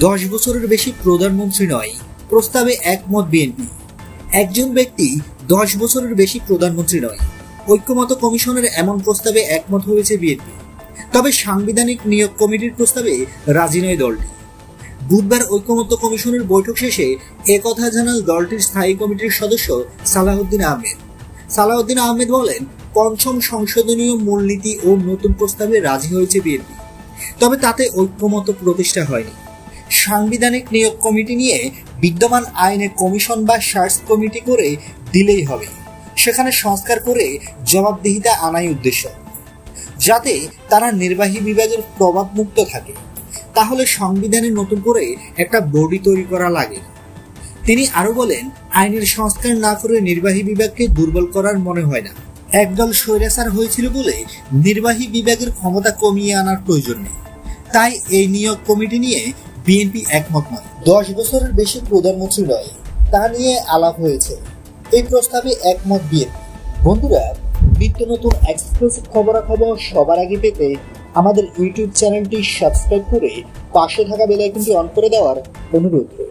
10 বছরের বেশি প্রধানমন্ত্রী নয়, প্রস্তাবে একমত বিএনপি। একজন ব্যক্তি 10 বছরের বেশি প্রধানমন্ত্রী নয়, ঐক্যমত্য কমিশনের এমন প্রস্তাবে একমত হয়েছে বিএনপি। তবে সাংবিধানিক নিয়োগ কমিটির প্রস্তাবে রাজি নয় দলটি। বুধবার ঐক্যমত্য কমিশনের বৈঠক শেষে একথা জানান দলটির স্থায়ী কমিটির সদস্য সালাহউদ্দিন আহমেদ। সালাহউদ্দিন আহমেদ বলেন, পঞ্চম সংশোধনীয় মূলনীতি ও নতুন প্রস্তাবে রাজি হয়েছে বিএনপি, তবে তাতে ঐক্যমত্য প্রতিষ্ঠা হয়নি। সাংবিধানিক নিয়োগ কমিটি নিয়ে বিদ্যমান আইনে কমিশন বা সার্চ কমিটি করে দিলেই হবে। সেখানে সংস্কার করে জবাবদিহিতা আনাই উদ্দেশ্য, যাতে তারা নির্বাহী বিভাগের প্রভাব মুক্ত থাকে। তাহলে সংবিধানে নতুন করে একটা বডি তৈরি করা লাগে। তিনি আরো বলেন, আইনের সংস্কার না করে নির্বাহী বিভাগকে দুর্বল করার মনে হয় না। একদল স্বৈরাচার হয়েছিল বলে নির্বাহী বিভাগের ক্ষমতা কমিয়ে আনার প্রয়োজন নেই। তাই এই নিয়োগ কমিটি নিয়ে বিএনপি একমত নয়। 10 বছরের বেশি প্রধানমন্ত্রী নয়, তা নিয়ে আলাপ হয়েছে। এই প্রস্তাবে একমত বিএনপি। বন্ধুরা, নিত্য নতুন এক্সক্লুসিভ খবরাখবর সবার আগে পেতে আমাদের ইউটিউব চ্যানেলটি সাবস্ক্রাইব করে পাশে থাকা বেল আইকনটি অন করে দেওয়ার অনুরোধ।